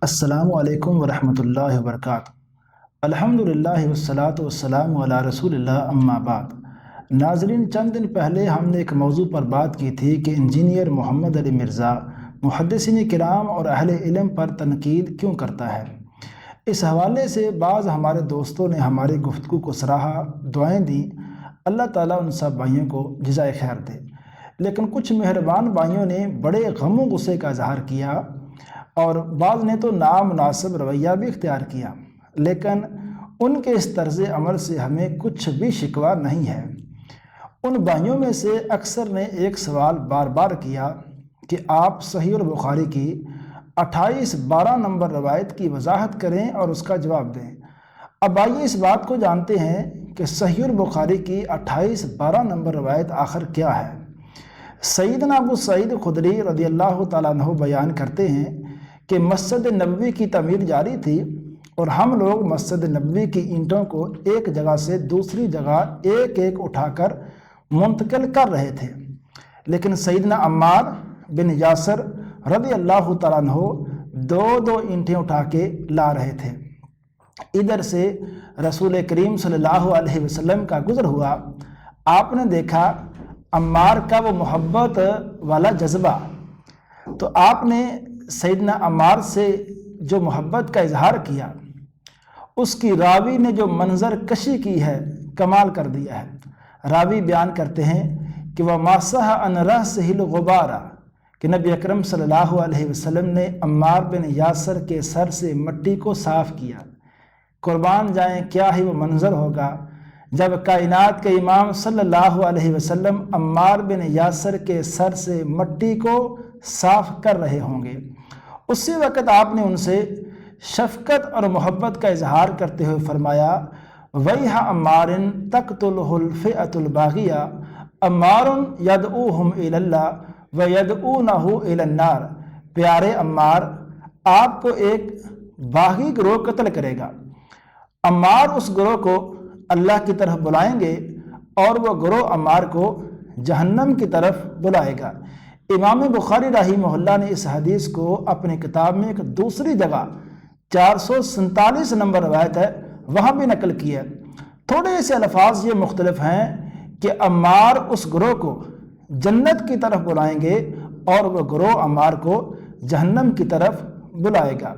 السلام علیکم ورحمۃ اللہ وبرکاتہ۔ الحمدللہ والصلاۃ والسلام علی رسول اللہ، اما بعد۔ ناظرین، چند دن پہلے ہم نے ایک موضوع پر بات کی تھی کہ انجینئر محمد علی مرزا محدثین کرام اور اہل علم پر تنقید کیوں کرتا ہے۔ اس حوالے سے بعض ہمارے دوستوں نے ہماری گفتگو کو سراہا، دعائیں دیں، اللہ تعالیٰ ان سب بھائیوں کو جزائے خیر دے۔ لیکن کچھ مہربان بھائیوں نے بڑے غم و غصے کا اظہار کیا اور بعض نے تو نامناسب رویہ بھی اختیار کیا، لیکن ان کے اس طرز عمل سے ہمیں کچھ بھی شکوہ نہیں ہے۔ ان بھائیوں میں سے اکثر نے ایک سوال بار بار کیا کہ آپ صحیح البخاری کی 28-12 نمبر روایت کی وضاحت کریں اور اس کا جواب دیں۔ اب آئیے اس بات کو جانتے ہیں کہ صحیح البخاری کی 28-12 نمبر روایت آخر کیا ہے۔ سیدنا ابو سعید خدری رضی اللہ تعالیٰ عنہ بیان کرتے ہیں کہ مسجد نبوی کی تعمیر جاری تھی اور ہم لوگ مسجد نبوی کی اینٹوں کو ایک جگہ سے دوسری جگہ ایک ایک اٹھا کر منتقل کر رہے تھے، لیکن سیدنا عمار بن یاسر رضی اللہ تعالیٰ عنہ دو دو اینٹیں اٹھا کے لا رہے تھے۔ ادھر سے رسول کریم صلی اللہ علیہ وسلم کا گزر ہوا، آپ نے دیکھا عمار کا وہ محبت والا جذبہ، تو آپ نے سیدنا عمار سے جو محبت کا اظہار کیا، اس کی راوی نے جو منظر کشی کی ہے کمال کر دیا ہے۔ راوی بیان کرتے ہیں کہ وہ ماسح ان رأسہ الغبار، کہ نبی اکرم صلی اللہ علیہ وسلم نے عمار بن یاسر کے سر سے مٹی کو صاف کیا۔ قربان جائیں، کیا ہی وہ منظر ہوگا جب کائنات کے امام صلی اللہ علیہ وسلم عمار بن یاسر کے سر سے مٹی کو صاف کر رہے ہوں گے۔ اسی وقت آپ نے ان سے شفقت اور محبت کا اظہار کرتے ہوئے فرمایا، وَيْحَ عَمَّارٍ تَقْتُلُهُ الْفِئَةُ الْبَاغِيَةُ عَمَّارٌ يَدْعُوهُمْ إِلَى اللَّهِ وَيَدْعُونَهُ إِلَى النَّارِ۔ پیارے عمار، آپ کو ایک باغی گروہ قتل کرے گا، عمار اس گروہ کو اللہ کی طرف بلائیں گے اور وہ گروہ عمار کو جہنم کی طرف بلائے گا۔ امام بخاری رحمہ اللہ نے اس حدیث کو اپنی کتاب میں ایک دوسری جگہ 447 نمبر روایت ہے وہاں بھی نقل کیا ہے۔ تھوڑے سے الفاظ یہ مختلف ہیں کہ عمار اس گروہ کو جنت کی طرف بلائیں گے اور وہ گروہ عمار کو جہنم کی طرف بلائے گا۔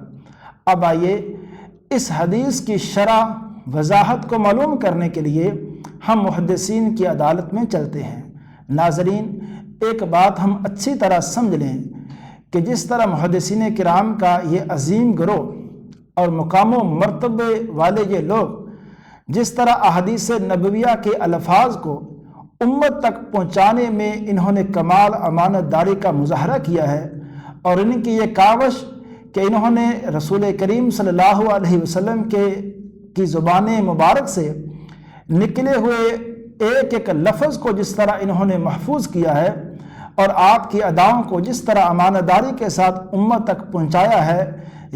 اب آئیے اس حدیث کی شرح وضاحت کو معلوم کرنے کے لیے ہم محدثین کی عدالت میں چلتے ہیں۔ ناظرین، ایک بات ہم اچھی طرح سمجھ لیں کہ جس طرح محدثین کرام کا یہ عظیم گروہ اور مقام و مرتبے والے یہ لوگ جس طرح احادیث نبویہ کے الفاظ کو امت تک پہنچانے میں انہوں نے کمال امانت داری کا مظاہرہ کیا ہے، اور ان کی یہ کاوش کہ انہوں نے رسول کریم صلی اللہ علیہ وسلم کی زبان مبارک سے نکلے ہوئے ایک ایک لفظ کو جس طرح انہوں نے محفوظ کیا ہے اور آپ کی اداؤں کو جس طرح امانت داری کے ساتھ امت تک پہنچایا ہے،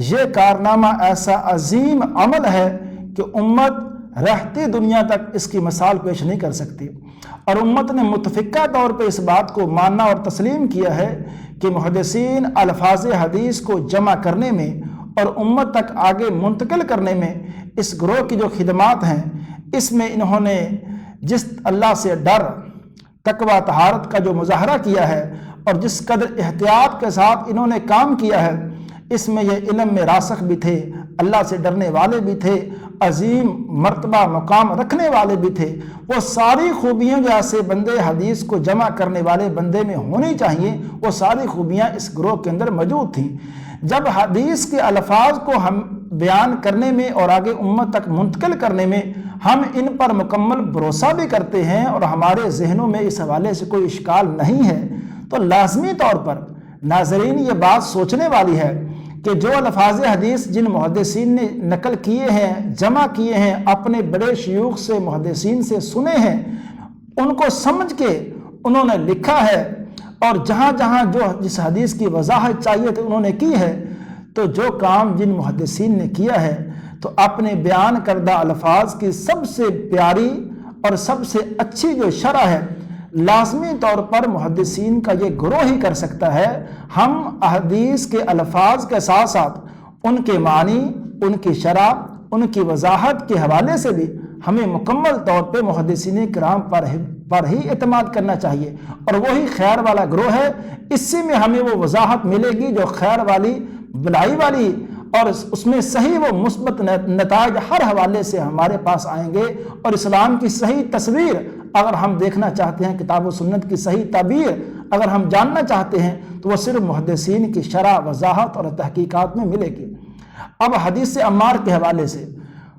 یہ کارنامہ ایسا عظیم عمل ہے کہ امت رہتی دنیا تک اس کی مثال پیش نہیں کر سکتی، اور امت نے متفقہ طور پہ اس بات کو ماننا اور تسلیم کیا ہے کہ محدثین الفاظ حدیث کو جمع کرنے میں اور امت تک آگے منتقل کرنے میں اس گروہ کی جو خدمات ہیں، اس میں انہوں نے جس اللہ سے ڈر، تقوی، طہارت کا جو مظاہرہ کیا ہے اور جس قدر احتیاط کے ساتھ انہوں نے کام کیا ہے، اس میں یہ علم میں راسخ بھی تھے، اللہ سے ڈرنے والے بھی تھے، عظیم مرتبہ مقام رکھنے والے بھی تھے۔ وہ ساری خوبیاں جو ایسے بندے حدیث کو جمع کرنے والے بندے میں ہونی چاہیے، وہ ساری خوبیاں اس گروہ کے اندر موجود تھیں۔ جب حدیث کے الفاظ کو ہم بیان کرنے میں اور آگے امت تک منتقل کرنے میں ہم ان پر مکمل بھروسہ بھی کرتے ہیں اور ہمارے ذہنوں میں اس حوالے سے کوئی اشکال نہیں ہے، تو لازمی طور پر ناظرین یہ بات سوچنے والی ہے کہ جو الفاظ حدیث جن محدثین نے نقل کیے ہیں، جمع کیے ہیں، اپنے بڑے شیوخ سے، محدثین سے سنے ہیں، ان کو سمجھ کے انہوں نے لکھا ہے، اور جہاں جہاں جس حدیث کی وضاحت چاہیے تھی انہوں نے کی ہے، تو جو کام جن محدثین نے کیا ہے تو اپنے بیان کردہ الفاظ کی سب سے پیاری اور سب سے اچھی جو شرح ہے، لازمی طور پر محدثین کا یہ گروہ ہی کر سکتا ہے۔ ہم احادیث کے الفاظ کے ساتھ ساتھ ان کے معنی، ان کی شرح، ان کی وضاحت کے حوالے سے بھی ہمیں مکمل طور پہ محدثین کرام پر ہی اعتماد کرنا چاہیے، اور وہی خیر والا گروہ ہے۔ اسی میں ہمیں وہ وضاحت ملے گی جو خیر والی، بلائی والی، اور اس میں صحیح وہ مثبت نتائج ہر حوالے سے ہمارے پاس آئیں گے۔ اور اسلام کی صحیح تصویر اگر ہم دیکھنا چاہتے ہیں، کتاب و سنت کی صحیح تعبیر اگر ہم جاننا چاہتے ہیں، تو وہ صرف محدثین کی شرح، وضاحت اور تحقیقات میں ملے گی۔ اب حدیث عمار کے حوالے سے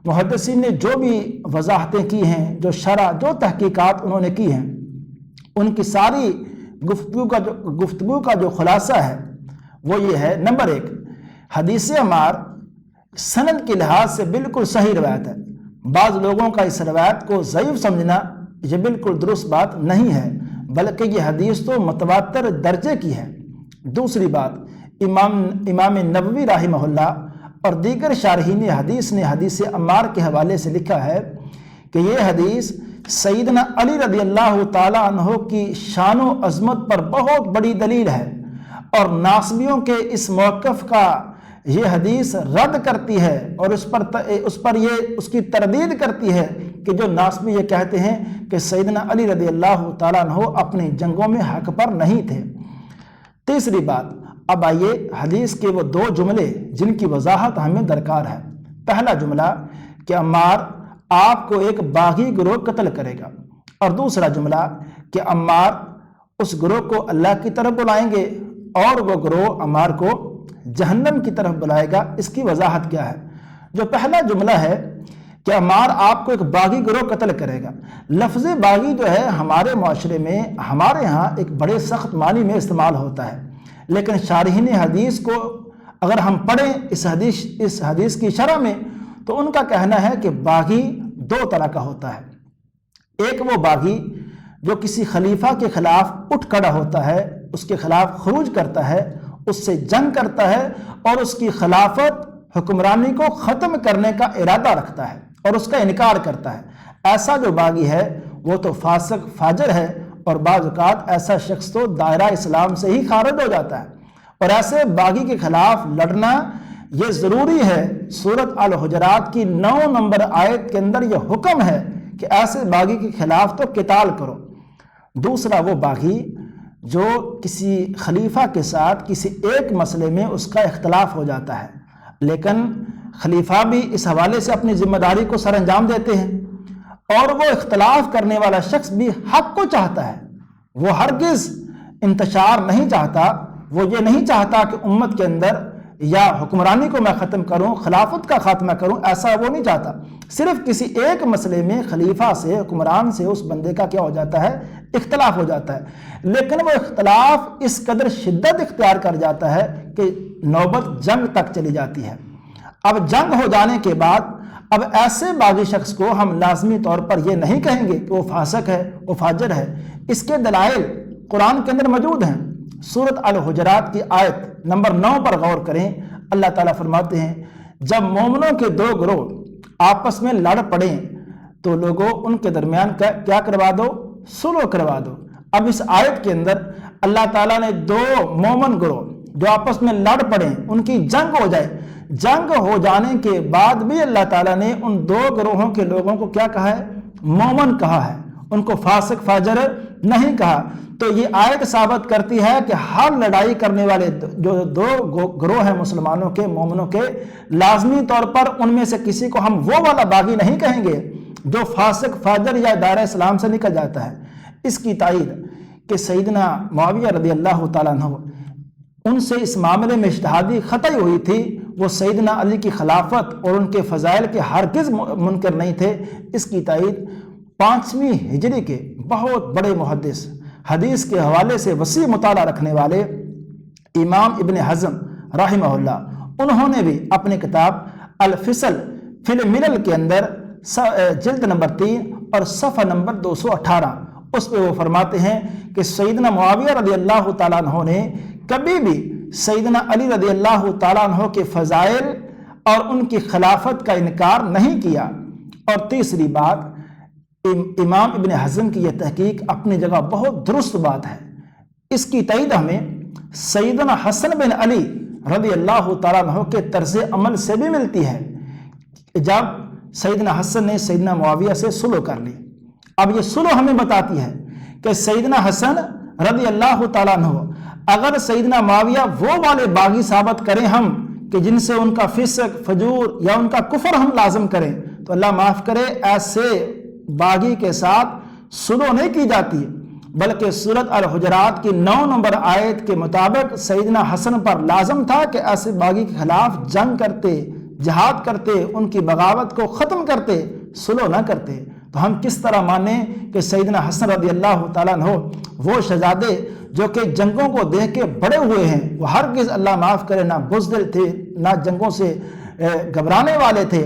محدثین نے جو بھی وضاحتیں کی ہیں، جو شرح، جو تحقیقات انہوں نے کی ہیں، ان کی ساری گفتگو کا جو خلاصہ ہے وہ یہ ہے: نمبر 1، حدیث عمار سند کے لحاظ سے بالکل صحیح روایت ہے۔ بعض لوگوں کا اس روایت کو ضعیف سمجھنا یہ بالکل درست بات نہیں ہے، بلکہ یہ حدیث تو متواتر درجے کی ہے۔ دوسری بات، امام نووی رحمہ اللہ اور دیگر شارحین حدیث نے حدیث عمار کے حوالے سے لکھا ہے کہ یہ حدیث سیدنا علی رضی اللہ تعالیٰ عنہ کی شان و عظمت پر بہت بڑی دلیل ہے، اور ناصبیوں کے اس موقف کا یہ حدیث رد کرتی ہے، اور اس کی تردید کرتی ہے کہ جو ناصبی یہ کہتے ہیں کہ سیدنا علی رضی اللہ تعالیٰ عنہ اپنی جنگوں میں حق پر نہیں تھے۔ تیسری بات، اب آئیے حدیث کے وہ 2 جملے جن کی وضاحت ہمیں درکار ہے۔ پہلا جملہ کہ عمار آپ کو ایک باغی گروہ قتل کرے گا، اور دوسرا جملہ کہ عمار اس گروہ کو اللہ کی طرف بلائیں گے اور وہ گروہ عمار کو جہنم کی طرف بلائے گا۔ اس کی وضاحت کیا ہے؟ جو پہلا جملہ ہے کہ عمار آپ کو ایک باغی گروہ قتل کرے گا، لفظ باغی جو ہے ہمارے معاشرے میں، ہمارے ہاں ایک بڑے سخت معنی میں استعمال ہوتا ہے، لیکن شارحین حدیث کو اگر ہم پڑھیں اس حدیث کی شرح میں، تو ان کا کہنا ہے کہ باغی 2 طرح کا ہوتا ہے۔ ایک وہ باغی جو کسی خلیفہ کے خلاف اٹھ کھڑا ہوتا ہے، اس کے خلاف خروج کرتا ہے، اس سے جنگ کرتا ہے، اور اس کی خلافت، حکمرانی کو ختم کرنے کا ارادہ رکھتا ہے اور اس کا انکار کرتا ہے۔ ایسا جو باغی ہے وہ تو فاسق، فاجر ہے، اور بعض اوقات ایسا شخص تو دائرہ اسلام سے ہی خارج ہو جاتا ہے، اور ایسے باغی کے خلاف لڑنا یہ ضروری ہے۔ سورۃ الحجرات کی 9 نمبر آیت کے اندر یہ حکم ہے کہ ایسے باغی کے خلاف تو قتال کرو۔ دوسرا وہ باغی جو کسی خلیفہ کے ساتھ کسی ایک مسئلے میں اس کا اختلاف ہو جاتا ہے، لیکن خلیفہ بھی اس حوالے سے اپنی ذمہ داری کو سر انجام دیتے ہیں، اور وہ اختلاف کرنے والا شخص بھی حق کو چاہتا ہے، وہ ہرگز انتشار نہیں چاہتا، وہ یہ نہیں چاہتا کہ امت کے اندر یا حکمرانی کو میں ختم کروں، خلافت کا خاتمہ کروں، ایسا وہ نہیں چاہتا۔ صرف کسی ایک مسئلے میں خلیفہ سے، حکمران سے اس بندے کا کیا ہو جاتا ہے؟ اختلاف ہو جاتا ہے، لیکن وہ اختلاف اس قدر شدت اختیار کر جاتا ہے کہ نوبت جنگ تک چلی جاتی ہے۔ اب جنگ ہو جانے کے بعد اب ایسے باغی شخص کو ہم لازمی طور پر یہ نہیں کہیں گے کہ وہ فاسق ہے، وہ فاجر ہے۔ اس کے دلائل قرآن کے اندر موجود ہیں۔ سورۃ الحجرات کی آیت نمبر 9 پر غور کریں، اللہ تعالیٰ فرماتے ہیں جب مومنوں کے 2 گروہ آپس میں لڑ پڑیں تو لوگوں ان کے درمیان کیا کروا دو؟ صلح کروا دو۔ اب اس آیت کے اندر اللہ تعالیٰ نے 2 مومن گروہ جو آپس میں لڑ پڑیں، ان کی جنگ ہو جائے، جنگ ہو جانے کے بعد بھی اللہ تعالیٰ نے ان 2 گروہوں کے لوگوں کو کیا کہا ہے؟ مومن کہا ہے، ان کو فاسق فاجر نہیں کہا۔ تو یہ آیت ثابت کرتی ہے کہ ہر لڑائی کرنے والے جو 2 گروہ ہیں مسلمانوں کے، مومنوں کے، لازمی طور پر ان میں سے کسی کو ہم وہ والا باغی نہیں کہیں گے جو فاسق فاجر یا دائرہ اسلام سے نکل جاتا ہے۔ اس کی تائید کہ سیدنا معاویہ رضی اللہ تعالیٰ عنہ ان سے اس معاملے میں اجتہادی خطا ہوئی تھی، وہ سیدنا علی کی خلافت اور ان کے فضائل کے ہرگز منکر نہیں تھے۔ اس کی تائید 5ویں ہجری کے بہت بڑے محدث، حدیث کے حوالے سے وسیع مطالعہ رکھنے والے امام ابن حزم رحمہ اللہ، انہوں نے بھی اپنی کتاب الفصل فی الملل کے اندر جلد نمبر 3 اور صفحہ نمبر 218 اس پہ وہ فرماتے ہیں کہ سیدنا معاویہ رضی اللہ تعالیٰ عنہ نے کبھی بھی سیدنا علی رضی اللہ تعالیٰ عنہ کے فضائل اور ان کی خلافت کا انکار نہیں کیا۔ اور تیسری بات، امام ابن حزم کی یہ تحقیق اپنی جگہ بہت درست بات ہے۔ اس کی تائید ہمیں سیدنا حسن بن علی رضی اللہ تعالیٰ عنہ کے طرز عمل سے بھی ملتی ہے جب سیدنا حسن نے سیدنا معاویہ سے صلح کر لی۔ اب یہ صلح ہمیں بتاتی ہے کہ سیدنا حسن رضی اللہ تعالیٰ عنہ اگر سیدنا معاویہ وہ والے باغی ثابت کریں ہم کہ جن سے ان کا فسق فجور یا ان کا کفر ہم لازم کریں، تو اللہ معاف کرے ایسے باغی کے ساتھ صلح نہیں کی جاتی، بلکہ سورۃ الحجرات کی 9 نمبر آیت کے مطابق سیدنا حسن پر لازم تھا کہ ایسے باغی کے خلاف جنگ کرتے، جہاد کرتے، ان کی بغاوت کو ختم کرتے، صلح نہ کرتے۔ تو ہم کس طرح مانیں کہ سیدنا حسن رضی اللہ تعالیٰ عنہ وہ شہزادے جو کہ جنگوں کو دیکھ کے بڑے ہوئے ہیں، وہ ہرگز اللہ معاف کرے نہ بزدل تھے، نہ جنگوں سے گھبرانے والے تھے،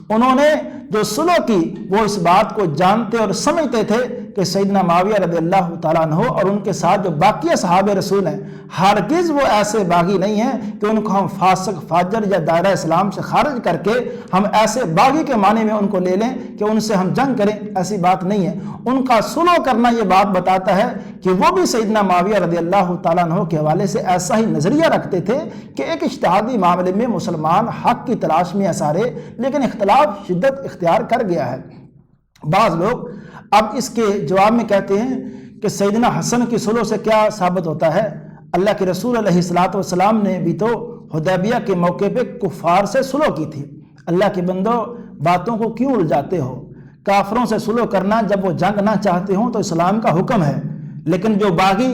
انہوں نے جو صلح کی وہ اس بات کو جانتے اور سمجھتے تھے کہ سیدنا معاویہ رضی اللہ تعالیٰ عنہ اور ان کے ساتھ جو باقی اصحاب رسول ہیں ہرگز وہ ایسے باغی نہیں ہیں کہ ان کو ہم فاسق فاجر یا دائرہ اسلام سے خارج کر کے ہم ایسے باغی کے معنی میں ان کو لے لیں کہ ان سے ہم جنگ کریں، ایسی بات نہیں ہے۔ ان کا صلح کرنا یہ بات بتاتا ہے کہ وہ بھی سیدنا معاویہ رضی اللہ تعالیٰ عنہ کے حوالے سے ایسا ہی نظریہ رکھتے تھے کہ ایک اجتہادی معاملے میں مسلمان حق کی تلاش میں اسارے، لیکن اختلاف شدت اختیار کر گیا ہے۔ بعض لوگ اب اس کے جواب میں کہتے ہیں کہ سیدنا حسن کی صلح سے کیا ثابت ہوتا ہے؟ اللہ کے رسول علیہ الصلوۃ والسلام نے بھی تو حدیبیہ کے موقع پہ کفار سے صلح کی تھی۔ اللہ کے بندو باتوں کو کیوں الجھاتے ہو؟ کافروں سے صلح کرنا جب وہ جنگ نہ چاہتے ہوں تو اسلام کا حکم ہے، لیکن جو باغی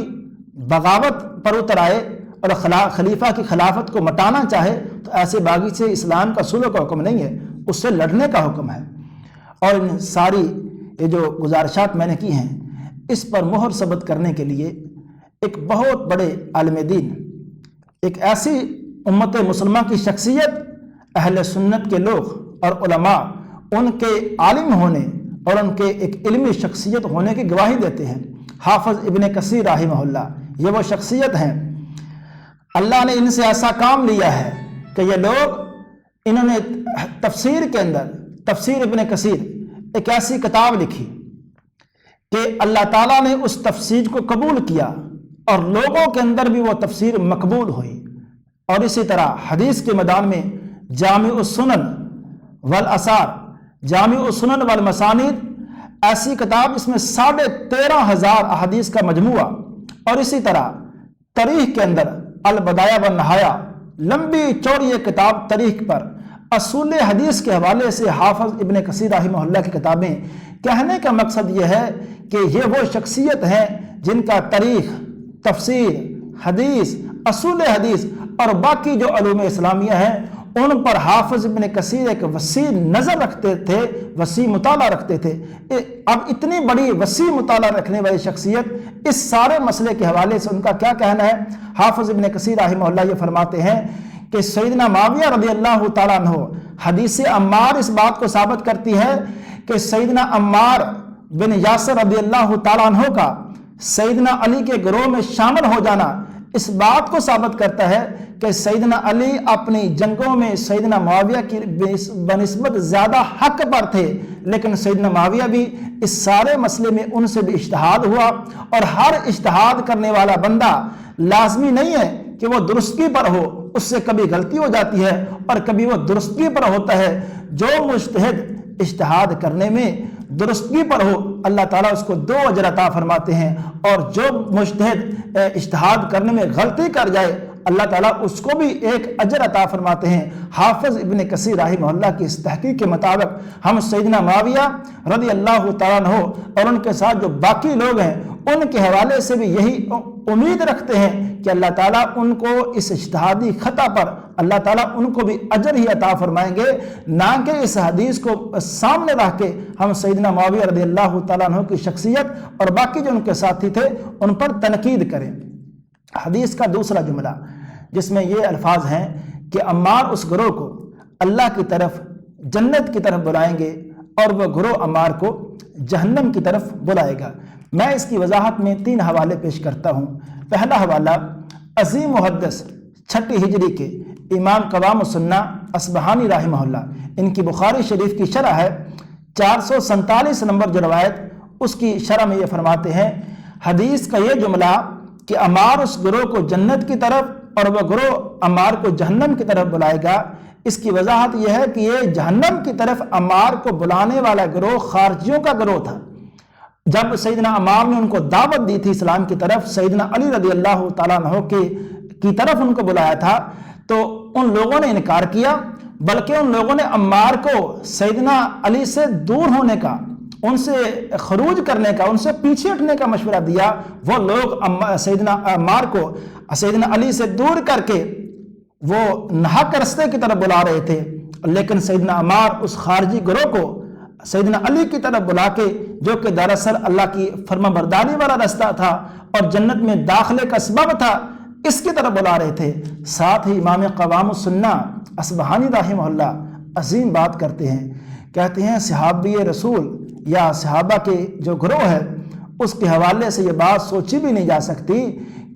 بغاوت پر اتر آئے اور خلیفہ کی خلافت کو مٹانا چاہے تو ایسے باغی سے اسلام کا صلح کا حکم نہیں ہے، اس سے لڑنے کا حکم ہے۔ اور ان ساری یہ جو گزارشات میں نے کی ہیں اس پر مہر ثبت کرنے کے لیے ایک بہت بڑے عالم دین، ایک ایسی امت مسلمہ کی شخصیت، اہل سنت کے لوگ اور علماء ان کے عالم ہونے اور ان کے ایک علمی شخصیت ہونے کی گواہی دیتے ہیں۔ حافظ ابن کثیر رحمہ اللہ یہ وہ شخصیت ہیں، اللہ نے ان سے ایسا کام لیا ہے کہ یہ لوگ انہوں نے تفسیر کے اندر تفسیر ابن کثیر ایک ایسی کتاب لکھی کہ اللہ تعالیٰ نے اس تفسیر کو قبول کیا اور لوگوں کے اندر بھی وہ تفسیر مقبول ہوئی۔ اور اسی طرح حدیث کے میدان میں جامع السنن والآثار، جامع السنن والمسانید ایسی کتاب، اس میں 13,500 احادیث کا مجموعہ، اور اسی طرح تاریخ کے اندر البدایہ والنہایہ، لمبی چوڑی ایک کتاب تاریخ پر، اصول حدیث کے حوالے سے حافظ ابن کثیر رحمہ اللہ کی کتابیں۔ کہنے کا مقصد یہ ہے کہ یہ وہ شخصیت ہیں جن کا تاریخ، تفسیر، حدیث، اصول حدیث اور باقی جو علوم اسلامیہ ہیں ان پر حافظ ابن کثیر ایک وسیع نظر رکھتے تھے، وسیع مطالعہ رکھتے تھے۔ اب اتنی بڑی وسیع مطالعہ رکھنے والی شخصیت اس سارے مسئلے کے حوالے سے ان کا کیا کہنا ہے؟ حافظ ابن کثیر رحمہ اللہ یہ فرماتے ہیں کہ سیدنا معاویہ رضی اللہ تعالیٰ عنہ، حدیث عمار اس بات کو ثابت کرتی ہے کہ سیدنا عمار بن یاسر رضی اللہ تعالیٰ عنہ کا سیدنا علی کے گروہ میں شامل ہو جانا اس بات کو ثابت کرتا ہے کہ سیدنا علی اپنی جنگوں میں سیدنا معاویہ کی بنسبت زیادہ حق پر تھے، لیکن سیدنا معاویہ بھی اس سارے مسئلے میں ان سے بھی اجتہاد ہوا، اور ہر اجتہاد کرنے والا بندہ لازمی نہیں ہے کہ وہ درستگی پر ہو، اس سے کبھی غلطی ہو جاتی ہے اور کبھی وہ درستگی پر ہوتا ہے۔ جو مجتہد اجتہاد کرنے میں درستگی پر ہو اللہ تعالیٰ اس کو 2 اجر عطا فرماتے ہیں، اور جو مجتہد اجتہاد کرنے میں غلطی کر جائے اللہ تعالیٰ اس کو بھی 1 اجر عطا فرماتے ہیں۔ حافظ ابن کثیر رحمہ اللہ کی اس تحقیق کے مطابق ہم سیدنا معاویہ رضی اللہ تعالیٰ عنہ اور ان کے ساتھ جو باقی لوگ ہیں ان کے حوالے سے بھی یہی امید رکھتے ہیں کہ اللہ تعالیٰ ان کو اس اجتہادی خطا پر اللہ تعالیٰ ان کو بھی اجر ہی عطا فرمائیں گے، نہ کہ اس حدیث کو سامنے رکھ کے ہم سیدنا معاویہ رضی اللہ تعالیٰ عنہ کی شخصیت اور باقی جو ان کے ساتھی تھے ان پر تنقید کریں۔ حدیث کا دوسرا جملہ جس میں یہ الفاظ ہیں کہ عمار اس گروہ کو اللہ کی طرف جنت کی طرف بلائیں گے اور وہ گروہ عمار کو جہنم کی طرف بلائے گا۔ میں اس کی وضاحت میں 3 حوالے پیش کرتا ہوں۔ پہلا حوالہ عظیم محدث 6 ہجری کے امام قوام السنہ اصبہانی رحمہ اللہ، ان کی بخاری شریف کی شرح ہے 447 نمبر جو روایت، اس کی شرح میں یہ فرماتے ہیں حدیث کا یہ جملہ کہ عمار اس گروہ کو جنت کی طرف اور وہ گروہ عمار کو جہنم کی طرف بلائے گا۔ اس کی وضاحت یہ ہے کہ یہ جہنم کی طرف عمار کو بلانے والا گروہ خارجیوں کا گروہ تھا۔ جب سیدنا عمار نے ان کو دعوت دی تھی اسلام کی طرف، سیدنا علی رضی اللہ تعالیٰ عنہ کی طرف ان کو بلایا تھا، تو ان لوگوں نے انکار کیا، بلکہ ان لوگوں نے عمار کو سیدنا علی سے دور ہونے کا، ان سے خروج کرنے کا، ان سے پیچھے ہٹنے کا مشورہ دیا۔ وہ لوگ سیدنا عمار کو سیدنا علی سے دور کر کے وہ ناحق رستے کی طرف بلا رہے تھے، لیکن سیدنا عمار اس خارجی گروہ کو سیدنا علی کی طرف بلا کے، جو کہ دراصل اللہ کی فرما برداری والا رستہ تھا اور جنت میں داخلے کا سبب تھا، اس کی طرف بلا رہے تھے۔ ساتھ ہی امام قوام السنہ اصبہانی رحمہ اللہ عظیم بات کرتے ہیں، کہتے ہیں صحابی رسول یا صحابہ کے جو گروہ ہے اس کے حوالے سے یہ بات سوچی بھی نہیں جا سکتی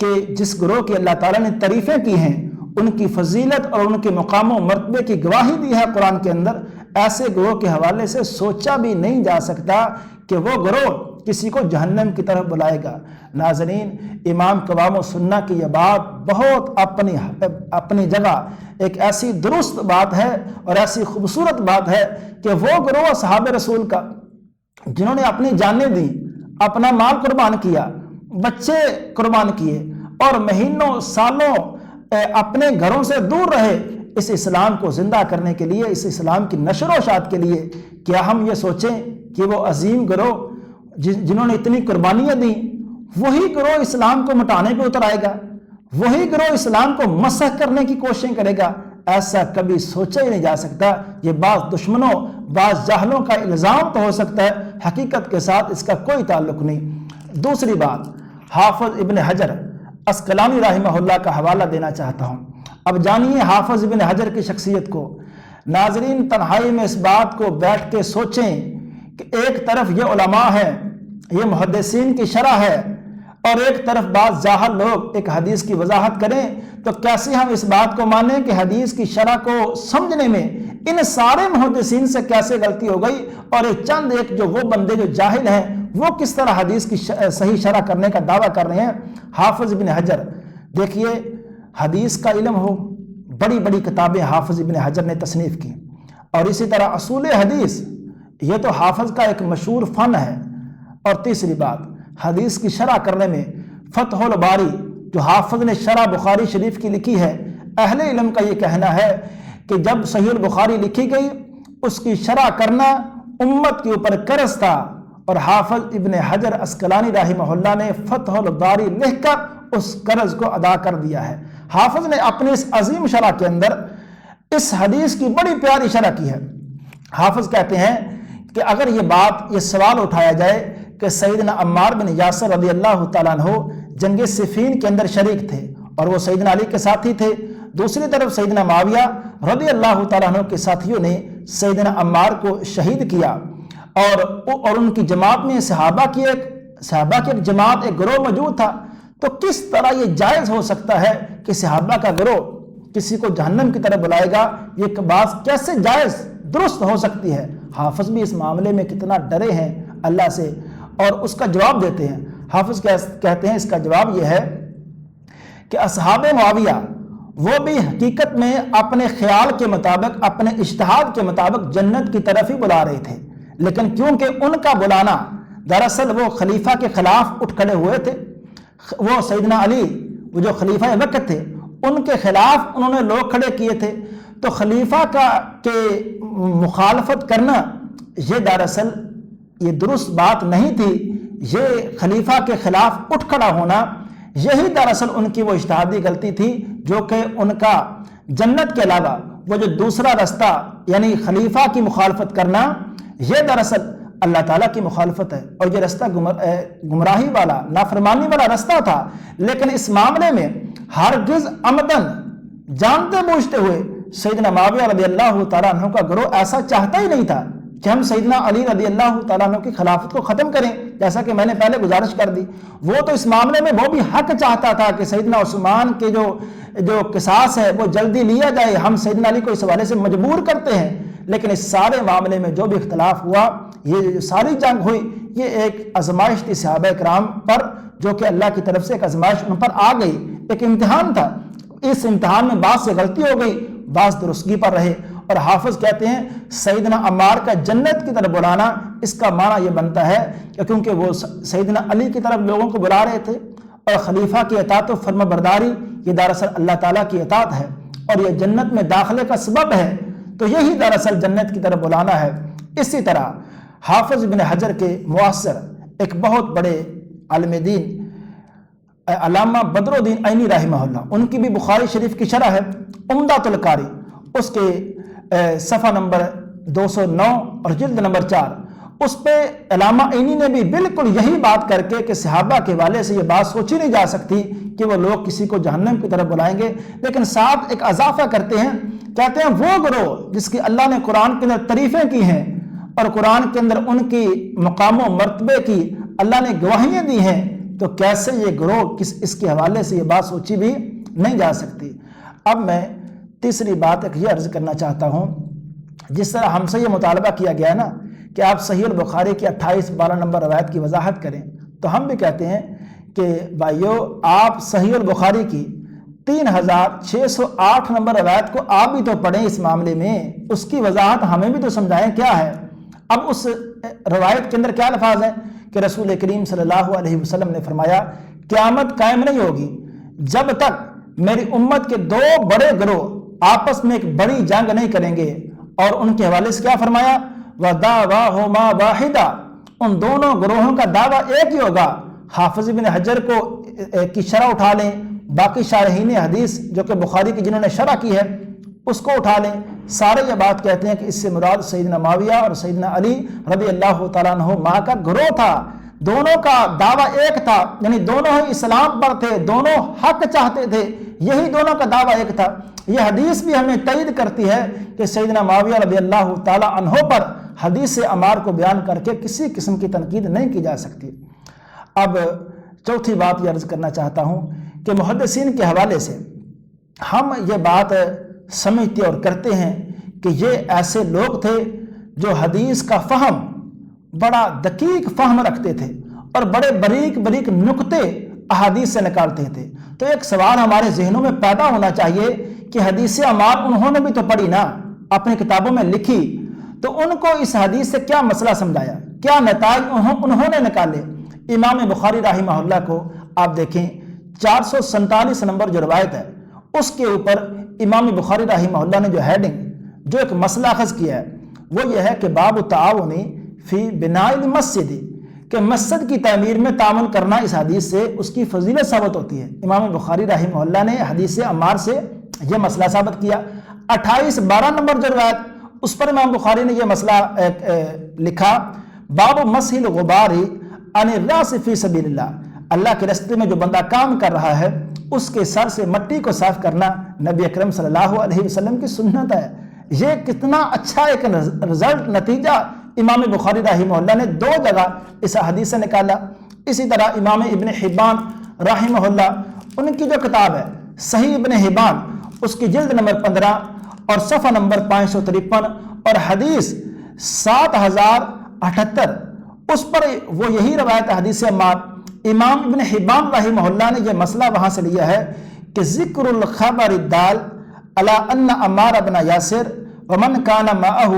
کہ جس گروہ کی اللہ تعالیٰ نے تعریفیں کی ہیں، ان کی فضیلت اور ان کے مقام و مرتبے کی گواہی دی ہے قرآن کے اندر، ایسے گروہ کے حوالے سے سوچا بھی نہیں جا سکتا کہ وہ گروہ کسی کو جہنم کی طرف بلائے گا۔ ناظرین، امام قوام السنہ کی یہ بات بہت اپنی جگہ ایک ایسی درست بات ہے اور ایسی خوبصورت بات ہے کہ وہ گروہ صحابہ رسول کا جنہوں نے اپنی جانیں دی، اپنا مال قربان کیا، بچے قربان کیے اور مہینوں سالوں اپنے گھروں سے دور رہے اس اسلام کو زندہ کرنے کے لیے، اس اسلام کی نشر و اشاعت کے لیے، کیا ہم یہ سوچیں کہ وہ عظیم گروہ جنہوں نے اتنی قربانیاں دیں، وہی گروہ اسلام کو مٹانے پہ اتر آئے گا، وہی گروہ اسلام کو مسخ کرنے کی کوششیں کرے گا؟ ایسا کبھی سوچا ہی نہیں جا سکتا۔ یہ بعض دشمنوں، بعض جاہلوں کا الزام تو ہو سکتا ہے، حقیقت کے ساتھ اس کا کوئی تعلق نہیں۔ دوسری بات، حافظ ابن حجر عسقلانی رحمہ اللہ کا حوالہ دینا چاہتا ہوں۔ اب جانیے حافظ ابن حجر کی شخصیت کو۔ ناظرین، تنہائی میں اس بات کو بیٹھ کے سوچیں کہ ایک طرف یہ علماء ہیں، یہ محدثین کی شرح ہے، اور ایک طرف بعض جاہل لوگ ایک حدیث کی وضاحت کریں، تو کیسے ہم اس بات کو مانیں کہ حدیث کی شرح کو سمجھنے میں ان سارے محدثین سے کیسے غلطی ہو گئی، اور چند ایک جو وہ بندے جو جاہل ہیں وہ کس طرح حدیث کی صحیح شرح کرنے کا دعویٰ کر رہے ہیں؟ حافظ ابن حجر، دیکھیے حدیث کا علم ہو، بڑی بڑی کتابیں حافظ ابن حجر نے تصنیف کی، اور اسی طرح اصول حدیث یہ تو حافظ کا ایک مشہور فن ہے۔ اور تیسری بات، حدیث کی شرح کرنے میں فتح الباری جو حافظ نے شرح بخاری شریف کی لکھی ہے، اہل علم کا یہ کہنا ہے کہ جب صحیح البخاری لکھی گئی اس کی شرح کرنا امت کے اوپر قرض تھا، اور حافظ ابن حجر عسقلانی رحمہ اللہ نے فتح الباری لکھ کر اس قرض کو ادا کر دیا ہے۔ حافظ نے اپنی اس عظیم شرح کے اندر اس حدیث کی بڑی پیاری شرح کی ہے۔ حافظ کہتے ہیں کہ اگر یہ سوال اٹھایا جائے کہ سیدنا عمار بن یاسر رضی اللہ تعالیٰ عنہ جنگ صفین کے اندر شریک تھے اور وہ سیدنا علی کے ساتھی تھے، دوسری طرف سیدنا معاویہ رضی اللہ تعالیٰ عنہ کے ساتھیوں نے سیدنا عمار کو شہید کیا، اور ان کی جماعت میں صحابہ کی ایک جماعت، ایک گروہ موجود تھا، تو کس طرح یہ جائز ہو سکتا ہے کہ صحابہ کا گروہ کسی کو جہنم کی طرف بلائے گا؟ یہ بات کیسے جائز درست ہو سکتی ہے؟ حافظ بھی اس معاملے میں کتنا ڈرے ہیں اللہ سے، اور اس کا جواب دیتے ہیں۔ حافظ کہتے ہیں اس کا جواب یہ ہے کہ اصحاب معاویہ وہ بھی حقیقت میں اپنے خیال کے مطابق، اپنے اجتہاد کے مطابق جنت کی طرف ہی بلا رہے تھے، لیکن کیونکہ ان کا بلانا دراصل وہ خلیفہ کے خلاف اٹھ کھڑے ہوئے تھے، وہ سیدنا علی وہ جو خلیفہ وقت تھے ان کے خلاف انہوں نے لوگ کھڑے کیے تھے، تو خلیفہ کے مخالفت کرنا یہ دراصل یہ درست بات نہیں تھی۔ یہ خلیفہ کے خلاف اٹھ کھڑا ہونا یہی دراصل ان کی وہ اجتہادی غلطی تھی، جو کہ ان کا جنت کے علاوہ وہ جو دوسرا رستہ یعنی خلیفہ کی مخالفت کرنا، یہ دراصل اللہ تعالیٰ کی مخالفت ہے، اور یہ رستہ گمراہی والا، نافرمانی والا رستہ تھا۔ لیکن اس معاملے میں ہرگز عمدن جانتے بوجھتے ہوئے سیدنا معاویہ رضی اللہ تعالیٰ عنہ کا گروہ ایسا چاہتا ہی نہیں تھا کہ ہم سیدنا علی رضی اللہ تعالیٰ عنہ کی خلافت کو ختم کریں، جیسا کہ میں نے پہلے گزارش کر دی۔ وہ تو اس معاملے میں وہ بھی حق چاہتا تھا کہ سیدنا عثمان کے جو قصاص ہے وہ جلدی لیا جائے، ہم سیدنا علی کو اس حوالے سے مجبور کرتے ہیں۔ لیکن اس سارے معاملے میں جو بھی اختلاف ہوا، یہ جو ساری جنگ ہوئی، یہ ایک آزمائش تھی صحابہ کرام پر، جو کہ اللہ کی طرف سے ایک آزمائش ان پر آ گئی، ایک امتحان تھا۔ اس امتحان میں بعض سے غلطی ہو گئی، بعض درستگی پر رہے۔ اور حافظ کہتے ہیں سیدنا عمار کا جنت کی طرف بلانا، اس کا معنی یہ بنتا ہے کہ کیونکہ وہ سیدنا علی کی طرف لوگوں کو بلا رہے تھے، اور خلیفہ کی اطاعت و فرما برداری یہ دراصل اللہ تعالیٰ کی اطاعت ہے، اور یہ جنت میں داخلے کا سبب ہے، تو یہی دراصل جنت کی طرف بلانا ہے۔ اسی طرح حافظ ابن حجر کے معاصر ایک بہت بڑے عالم دین علامہ بدر الدین عینی رحمہ اللہ، ان کی بھی بخاری شریف کی شرح ہے عمدۃ القاری، اس کے صفحہ نمبر 209 اور جلد نمبر 4، اس پہ علامہ عینی نے بھی بالکل یہی بات کر کے کہ صحابہ کے حوالے سے یہ بات سوچی نہیں جا سکتی کہ وہ لوگ کسی کو جہنم کی طرف بلائیں گے، لیکن ساتھ ایک اضافہ کرتے ہیں، کہتے ہیں وہ گروہ جس کی اللہ نے قرآن کے اندر تعریفیں کی ہیں اور قرآن کے اندر ان کی مقام و مرتبے کی اللہ نے گواہیاں دی ہیں، تو کیسے یہ گروہ اس کے حوالے سے یہ بات سوچی بھی نہیں جا سکتی۔ اب میں تیسری بات ایک یہ عرض کرنا چاہتا ہوں، جس طرح ہم سے یہ مطالبہ کیا گیا ہے نا کہ آپ صحیح البخاری کی 28-12 نمبر روایت کی وضاحت کریں، تو ہم بھی کہتے ہیں کہ بھائیو آپ صحیح البخاری کی 3608 نمبر روایت کو آپ بھی تو پڑھیں، اس معاملے میں اس کی وضاحت ہمیں بھی تو سمجھائیں کیا ہے۔ اب اس روایت کے اندر کیا الفاظ ہیں کہ رسول کریم صلی اللہ علیہ وسلم نے فرمایا قیامت قائم نہیں ہوگی جب تک میری امت کے دو بڑے گروہ آپس میں ایک بڑی جنگ نہیں کریں گے، اور ان کے حوالے سے کیا فرمایا وَدَعْوَاهُمَا وَاحِدًا، ان دونوں گروہوں کا دعویٰ ایک ہی ہوگا۔ حافظ ابن حجر کو کی شرح اٹھا لیں، باقی شارحین حدیث جو کہ بخاری کی جنہوں نے شرح کی ہے اس کو اٹھا لیں، سارے یہ بات کہتے ہیں کہ اس سے مراد سیدنا معاویہ اور سیدنا علی رضی اللہ تعالیٰ عنہ کا گروہ تھا، دونوں کا دعویٰ ایک تھا، یعنی دونوں ہی اسلام پر تھے، دونوں حق چاہتے تھے، یہی دونوں کا دعویٰ ایک تھا۔ یہ حدیث بھی ہمیں تائید کرتی ہے کہ سیدنا معاویہ رضی اللہ تعالیٰ عنہ پر حدیث عمار کو بیان کر کے کسی قسم کی تنقید نہیں کی جا سکتی۔ اب چوتھی بات یہ عرض کرنا چاہتا ہوں کہ محدثین کے حوالے سے ہم یہ بات سمجھتے اور کرتے ہیں کہ یہ ایسے لوگ تھے جو حدیث کا فہم بڑا دقیق فہم رکھتے تھے اور بڑے باریک باریک نقطے احادیث سے نکالتے تھے۔ تو ایک سوال ہمارے ذہنوں میں پیدا ہونا چاہیے کہ حدیث عمار انہوں نے بھی تو پڑھی نا، اپنی کتابوں میں لکھی، تو ان کو اس حدیث سے کیا مسئلہ سمجھایا، کیا نتائج انہوں نے نکالے۔ امام بخاری رحمہ اللہ کو آپ دیکھیں 447 نمبر جو روایت ہے اس کے اوپر امام بخاری رحمہ اللہ نے جو ہیڈنگ جو ایک مسئلہ اخذ کیا ہے وہ یہ ہے کہ باب التعاون فی بناء المسجد، کہ مسجد کی تعمیر میں تعاون کرنا اس حدیث سے اس کی فضیلت ثابت ہوتی ہے۔ امام بخاری رحمہ اللہ نے حدیث عمار سے یہ مسئلہ ثابت کیا۔ 28-12 نمبر جو روایت اس پر امام بخاری نے یہ مسئلہ لکھا، باب مسح الغبار عن الراس فی سبیل اللہ، اللہ کے راستے میں جو بندہ کام کر رہا ہے اس کے سر سے مٹی کو صاف کرنا نبی اکرم صلی اللہ علیہ وسلم کی سنت ہے۔ یہ کتنا اچھا ایک رزلٹ نتیجہ امام بخاری رحمہ اللہ نے 2 جگہ اس حدیث سے نکالا۔ اسی طرح امام ابن حبان رحمہ اللہ ان کی جو کتاب ہے صحیح ابن حبان، اس کی جلد نمبر 15 اور صفحہ نمبر 553 اور حدیث 7078 اس پر وہ یہی روایت حدیث عمار، امام ابن حبان رحمہ اللہ نے یہ مسئلہ وہاں سے لیا ہے کہ ذکر الخبر الدال علی ان عمار بن یاسر ومن کان معه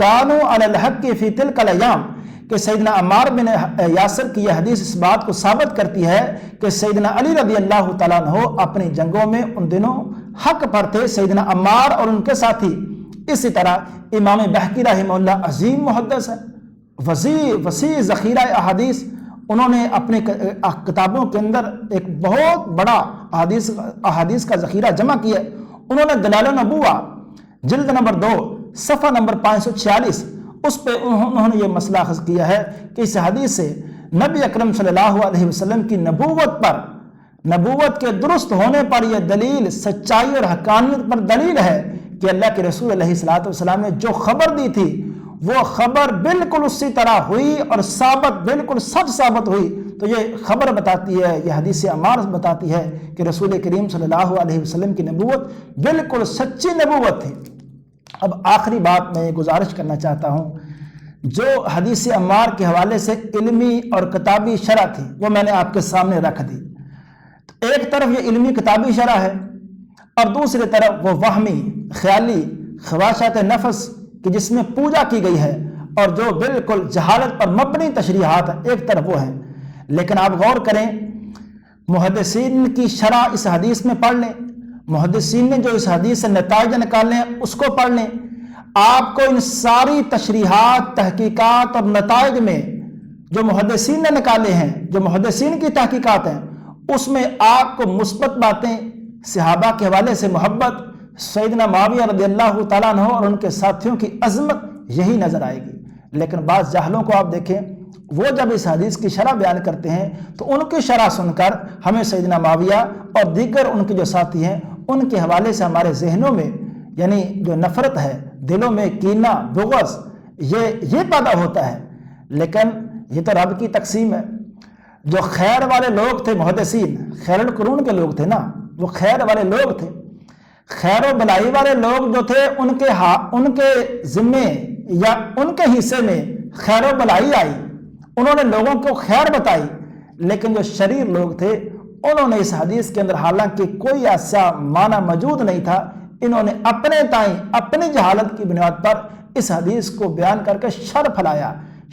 كانوا علی الحق فی تلک الایام، کہ سیدنا عمار بن یاسر کی یہ حدیث اس بات کو ثابت کرتی ہے کہ سیدنا علی رضی اللہ تعالیٰ عنہ اپنی جنگوں میں ان دنوں حق پر تھے، سیدنا عمار اور ان کے ساتھی۔ اسی طرح امام بہقی رحمہ اللہ عظیم محدث ہے، وسیع ذخیرہ احادیث، انہوں نے اپنے کتابوں کے اندر ایک بہت بڑا احادیث کا ذخیرہ جمع کیا۔ انہوں نے دلائل النبوہ جلد نمبر 2 صفحہ نمبر 546 اس پہ انہوں نے یہ مسئلہ اخذ کیا ہے کہ اس حدیث سے نبی اکرم صلی اللہ علیہ وسلم کی نبوت کے درست ہونے پر یہ دلیل سچائی اور حقانیت پر دلیل ہے کہ اللہ کے رسول علیہ الصلوۃ والسلام نے جو خبر دی تھی وہ خبر بالکل اسی طرح ہوئی اور بالکل سچ ثابت ہوئی۔ تو یہ خبر بتاتی ہے، یہ حدیث عمار بتاتی ہے کہ رسول کریم صلی اللہ علیہ وسلم کی نبوت بالکل سچی نبوت تھی۔ اب آخری بات میں گزارش کرنا چاہتا ہوں، جو حدیث عمار کے حوالے سے علمی اور کتابی شرح تھی وہ میں نے آپ کے سامنے رکھ دی۔ ایک طرف یہ علمی کتابی شرح ہے اور دوسری طرف وہ وہمی خیالی خواہشات نفس کہ جس میں پوجا کی گئی ہے اور جو بالکل جہالت پر مبنی تشریحات ہیں، ایک طرف وہ ہیں۔ لیکن آپ غور کریں، محدثین کی شرح اس حدیث میں پڑھ لیں، محدثین نے جو اس حدیث سے نتائج نکالے ہیں اس کو پڑھ لیں، آپ کو ان ساری تشریحات، تحقیقات اور نتائج میں جو محدثین نے نکالے ہیں، جو محدثین کی تحقیقات ہیں، اس میں آپ کو مثبت باتیں، صحابہ کے حوالے سے محبت، سیدنا معاویہ رضی اللہ تعالیٰ عنہ اور ان کے ساتھیوں کی عظمت یہی نظر آئے گی۔ لیکن بعض جاہلوں کو آپ دیکھیں، وہ جب اس حدیث کی شرح بیان کرتے ہیں تو ان کی شرح سن کر ہمیں سیدنا معاویہ اور دیگر ان کے جو ساتھی ہیں ان کے حوالے سے ہمارے ذہنوں میں یعنی جو نفرت ہے، دلوں میں کینہ، بغض، یہ پیدا ہوتا ہے۔ لیکن یہ تو رب کی تقسیم ہے۔ جو خیر والے لوگ تھے محدثین، خیر القرون کے لوگ تھے نا، وہ خیر والے لوگ تھے، خیر و بلائی والے لوگ جو تھے ان کے ذمے یا ان کے حصے میں خیر و بلائی آئی، انہوں نے لوگوں کو خیر بتائی۔ لیکن جو شریر لوگ تھے انہوں نے اس حدیث کے اندر حالانکہ کوئی ایسا معنی موجود نہیں تھا، انہوں نے اپنے تائیں اپنی جہالت کی بنیاد پر اس حدیث کو بیان کر کے شر پھیلایا۔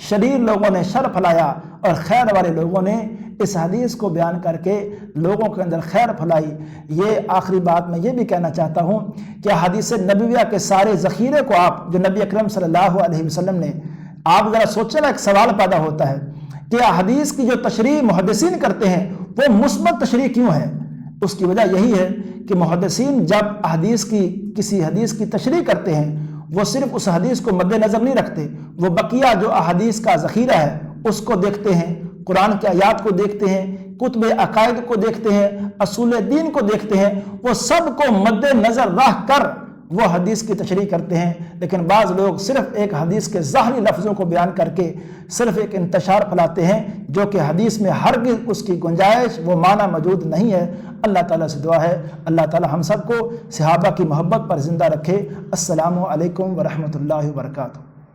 شریر لوگوں نے شر پھیلایا اور خیر والے لوگوں نے اس حدیث کو بیان کر کے لوگوں کے اندر خیر پھیلائی۔ یہ آخری بات میں یہ بھی کہنا چاہتا ہوں کہ حدیث نبویہ کے سارے ذخیرے کو آپ جو نبی اکرم صلی اللہ علیہ وسلم نے، آپ ذرا سوچیں نا، ایک سوال پیدا ہوتا ہے کہ حدیث کی جو تشریح محدثین کرتے ہیں وہ مثبت تشریح کیوں ہے؟ اس کی وجہ یہی ہے کہ محدثین جب کسی حدیث کی تشریح کرتے ہیں وہ صرف اس حدیث کو مد نظر نہیں رکھتے، وہ بقیہ جو احادیث کا ذخیرہ ہے اس کو دیکھتے ہیں، قرآن کی آیات کو دیکھتے ہیں، کتب عقائد کو دیکھتے ہیں، اصول دین کو دیکھتے ہیں، وہ سب کو مد نظر رکھ کر وہ حدیث کی تشریح کرتے ہیں۔ لیکن بعض لوگ صرف ایک حدیث کے ظاہری لفظوں کو بیان کر کے صرف ایک انتشار پھیلاتے ہیں جو کہ حدیث میں ہرگز اس کی گنجائش، وہ معنی موجود نہیں ہے۔ اللہ تعالیٰ سے دعا ہے اللہ تعالیٰ ہم سب کو صحابہ کی محبت پر زندہ رکھے۔ السلام علیکم ورحمۃ اللہ وبرکاتہ۔